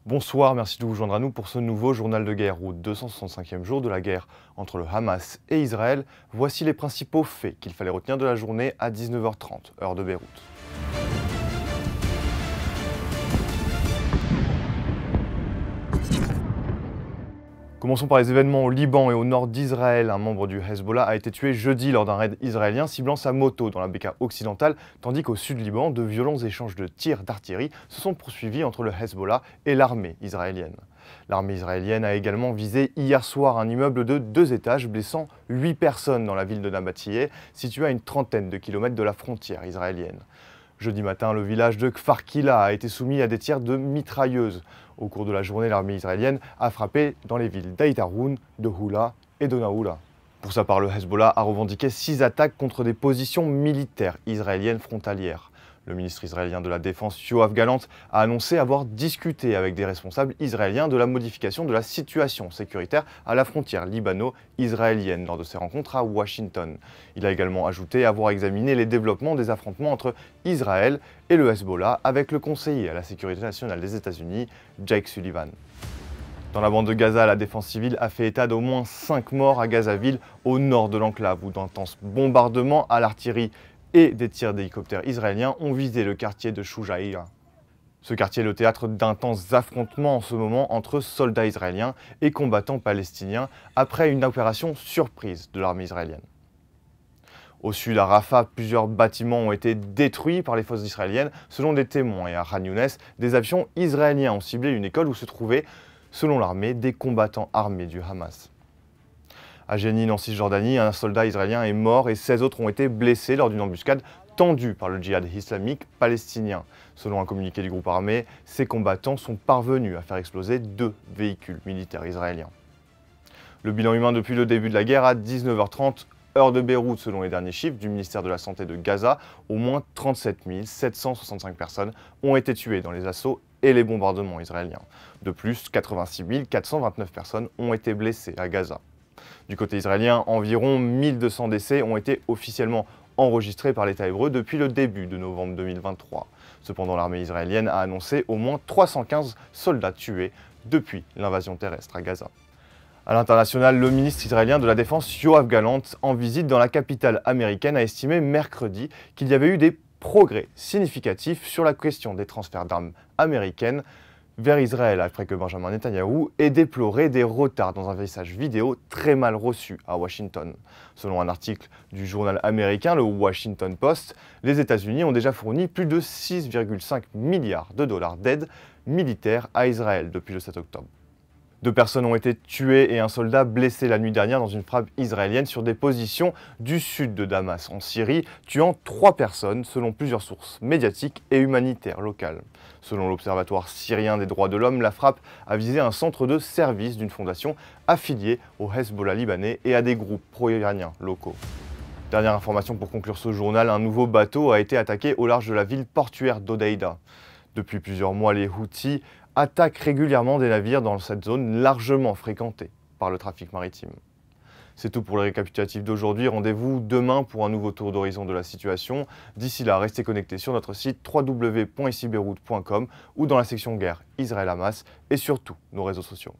Bonsoir, merci de vous joindre à nous pour ce nouveau journal de guerre au 265e jour de la guerre entre le Hamas et Israël. Voici les principaux faits qu'il fallait retenir de la journée à 19h30, heure de Beyrouth. Commençons par les événements au Liban et au nord d'Israël. Un membre du Hezbollah a été tué jeudi lors d'un raid israélien ciblant sa moto dans la Bekaa occidentale, tandis qu'au sud Liban, de violents échanges de tirs d'artillerie se sont poursuivis entre le Hezbollah et l'armée israélienne. L'armée israélienne a également visé hier soir un immeuble de 2 étages, blessant 8 personnes dans la ville de Nabatiyeh, située à une trentaine de kilomètres de la frontière israélienne. Jeudi matin, le village de Kfar Kila a été soumis à des tirs de mitrailleuses. Au cours de la journée, l'armée israélienne a frappé dans les villes d'Ait Haroun, de Houla et de Naoula. Pour sa part, le Hezbollah a revendiqué 6 attaques contre des positions militaires israéliennes frontalières. Le ministre israélien de la Défense, Yoav Gallant, a annoncé avoir discuté avec des responsables israéliens de la modification de la situation sécuritaire à la frontière libano-israélienne lors de ses rencontres à Washington. Il a également ajouté avoir examiné les développements des affrontements entre Israël et le Hezbollah avec le conseiller à la sécurité nationale des États-Unis, Jake Sullivan. Dans la bande de Gaza, la défense civile a fait état d'au moins 5 morts à Gazaville, au nord de l'enclave, où d'intenses bombardements à l'artillerie et des tirs d'hélicoptères israéliens ont visé le quartier de Shoujaïa. Ce quartier est le théâtre d'intenses affrontements en ce moment entre soldats israéliens et combattants palestiniens après une opération surprise de l'armée israélienne. Au sud, à Rafah, plusieurs bâtiments ont été détruits par les forces israéliennes selon des témoins, et à Khan Younes, des avions israéliens ont ciblé une école où se trouvaient, selon l'armée, des combattants armés du Hamas. À Jenin, en Cisjordanie, un soldat israélien est mort et 16 autres ont été blessés lors d'une embuscade tendue par le djihad islamique palestinien. Selon un communiqué du groupe armé, ces combattants sont parvenus à faire exploser 2 véhicules militaires israéliens. Le bilan humain depuis le début de la guerre à 19h30, heure de Beyrouth, selon les derniers chiffres du ministère de la Santé de Gaza, au moins 37 765 personnes ont été tuées dans les assauts et les bombardements israéliens. De plus, 86 429 personnes ont été blessées à Gaza. Du côté israélien, environ 1200 décès ont été officiellement enregistrés par l'État hébreu depuis le début de novembre 2023. Cependant, l'armée israélienne a annoncé au moins 315 soldats tués depuis l'invasion terrestre à Gaza. À l'international, le ministre israélien de la Défense, Yoav Gallant, en visite dans la capitale américaine, a estimé mercredi qu'il y avait eu des progrès significatifs sur la question des transferts d'armes américaines vers Israël après que Benjamin Netanyahou ait déploré des retards dans un message vidéo très mal reçu à Washington. Selon un article du journal américain, le Washington Post, les États-Unis ont déjà fourni plus de 6,5 milliards de dollars d'aide militaire à Israël depuis le 7 octobre. 2 personnes ont été tuées et un soldat blessé la nuit dernière dans une frappe israélienne sur des positions du sud de Damas, en Syrie, tuant 3 personnes selon plusieurs sources médiatiques et humanitaires locales. Selon l'Observatoire syrien des droits de l'homme, la frappe a visé un centre de service d'une fondation affiliée au Hezbollah libanais et à des groupes pro-iraniens locaux. Dernière information pour conclure ce journal, un nouveau bateau a été attaqué au large de la ville portuaire d'Hodeïda. Depuis plusieurs mois, les Houthis attaquent régulièrement des navires dans cette zone largement fréquentée par le trafic maritime. C'est tout pour le récapitulatif d'aujourd'hui. Rendez-vous demain pour un nouveau tour d'horizon de la situation. D'ici là, restez connectés sur notre site www.icbeyrouth.com ou dans la section guerre Israël-Hamas et surtout nos réseaux sociaux.